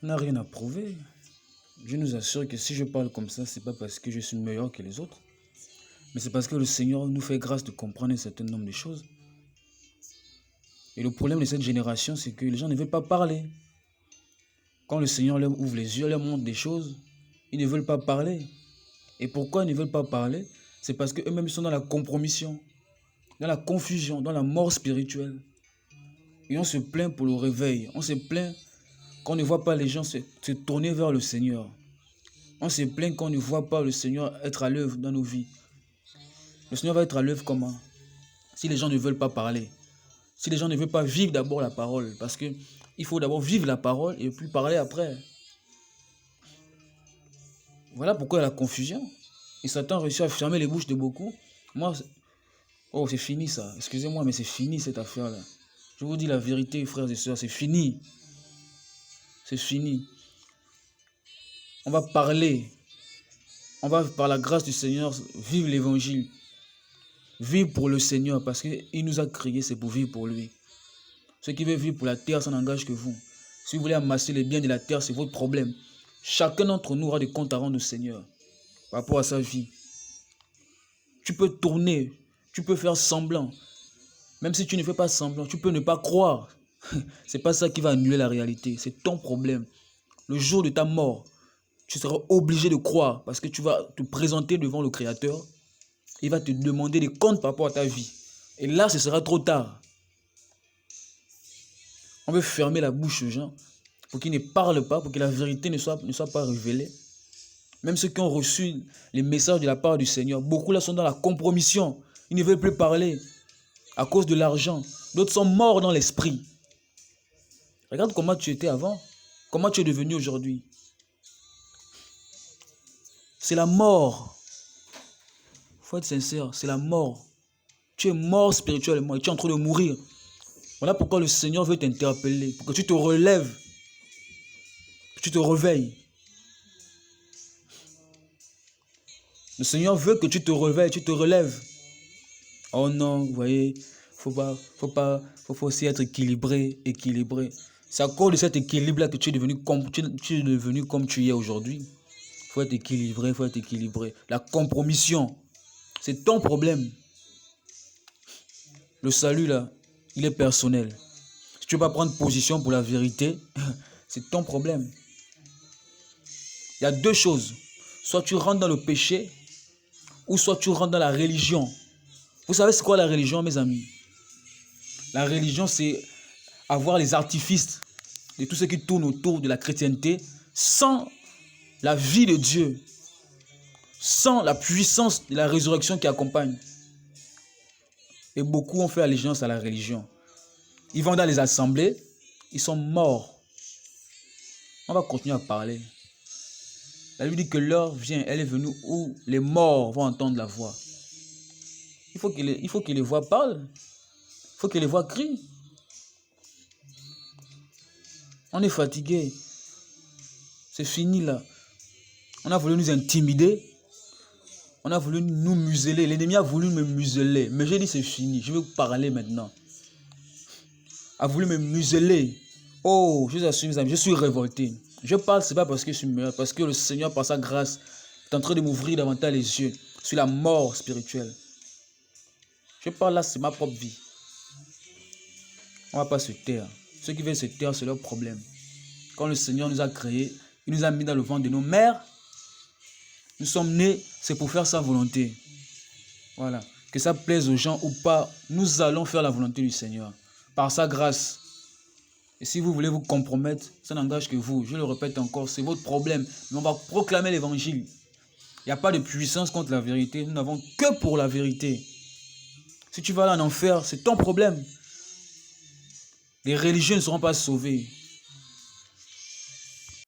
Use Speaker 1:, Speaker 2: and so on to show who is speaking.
Speaker 1: On n'a rien à prouver. Je nous assure que si je parle comme ça, c'est pas parce que je suis meilleur que les autres, mais c'est parce que le Seigneur nous fait grâce de comprendre un certain nombre de choses. Et le problème de cette génération, c'est que les gens ne veulent pas parler. Quand le Seigneur leur ouvre les yeux, leur montre des choses, ils ne veulent pas parler. Et pourquoi ils ne veulent pas parler? C'est parce qu'eux-mêmes sont dans la compromission, dans la confusion, dans la mort spirituelle. Et on se plaint pour le réveil. On se plaint qu'on ne voit pas les gens se tourner vers le Seigneur. On se plaint qu'on ne voit pas le Seigneur être à l'œuvre dans nos vies. Le Seigneur va être à l'œuvre comment? Si les gens ne veulent pas parler. Si les gens ne veulent pas vivre d'abord la parole. Parce que il faut d'abord vivre la parole et puis parler après. Voilà pourquoi il y a la confusion. Et Satan réussit à fermer les bouches de beaucoup. Moi, oh, c'est fini ça. Excusez-moi, mais c'est fini cette affaire-là. Je vous dis la vérité, frères et sœurs, c'est fini. C'est fini. On va parler. On va, par la grâce du Seigneur, vivre l'évangile. Vivre pour le Seigneur, parce qu'il nous a créés, c'est pour vivre pour lui. Ceux qui veulent vivre pour la terre, ça n'engage que vous. Si vous voulez amasser les biens de la terre, c'est votre problème. Chacun d'entre nous aura des comptes à rendre au Seigneur par rapport à sa vie. Tu peux tourner, tu peux faire semblant. Même si tu ne fais pas semblant, tu peux ne pas croire. C'est pas ça qui va annuler la réalité, c'est ton problème. Le jour de ta mort, tu seras obligé de croire parce que tu vas te présenter devant le Créateur. Il va te demander des comptes par rapport à ta vie. Et là, ce sera trop tard. On veut fermer la bouche aux gens pour qu'ils ne parlent pas, pour que la vérité ne soit pas révélée. Même ceux qui ont reçu les messages de la part du Seigneur, beaucoup là sont dans la compromission. Ils ne veulent plus parler à cause de l'argent. D'autres sont morts dans l'esprit. Regarde comment tu étais avant, comment tu es devenu aujourd'hui. C'est la mort. Il faut être sincère, c'est la mort. Tu es mort spirituellement et tu es en train de mourir. Voilà pourquoi le Seigneur veut t'interpeller, pour que tu te relèves, que tu te réveilles. Le Seigneur veut que tu te réveilles, tu te relèves. Oh non, vous voyez, faut aussi être équilibré. C'est à cause de cet équilibre-là que tu es devenu comme tu es aujourd'hui. Faut être équilibré. La compromission, c'est ton problème. Le salut là, il est personnel. Si tu ne veux pas prendre position pour la vérité, c'est ton problème. Il y a deux choses. Soit tu rentres dans le péché, ou soit tu rentres dans la religion. Vous savez c'est quoi la religion, mes amis? La religion, c'est avoir les artifices de tout ce qui tourne autour de la chrétienté sans la vie de Dieu, sans la puissance de la résurrection qui accompagne. Et beaucoup ont fait allégeance à la religion. Ils vont dans les assemblées, ils sont morts. On va continuer à parler. La Bible dit que l'heure vient, elle est venue où les morts vont entendre la voix. Il faut que les voix parlent. Il faut que les voix crient. On est fatigué. C'est fini là. On a voulu nous intimider. On a voulu nous museler. L'ennemi a voulu me museler. Mais j'ai dit c'est fini. Je veux parler maintenant. A voulu me museler. Oh, je vous assure, mes amis, je suis révolté. Je parle, ce n'est pas parce que je suis meilleur, parce que le Seigneur, par sa grâce, est en train de m'ouvrir davantage les yeux sur la mort spirituelle. Je parle là, c'est ma propre vie. On ne va pas se taire. Ceux qui veulent se taire, c'est leur problème. Quand le Seigneur nous a créés, il nous a mis dans le ventre de nos mères. Nous sommes nés, c'est pour faire sa volonté. Voilà. Que ça plaise aux gens ou pas, nous allons faire la volonté du Seigneur. Par sa grâce. Et si vous voulez vous compromettre, ça n'engage que vous. Je le répète encore, c'est votre problème. Mais on va proclamer l'évangile. Il n'y a pas de puissance contre la vérité. Nous n'avons que pour la vérité. Si tu vas aller en enfer, c'est ton problème. Les religieux ne seront pas sauvés.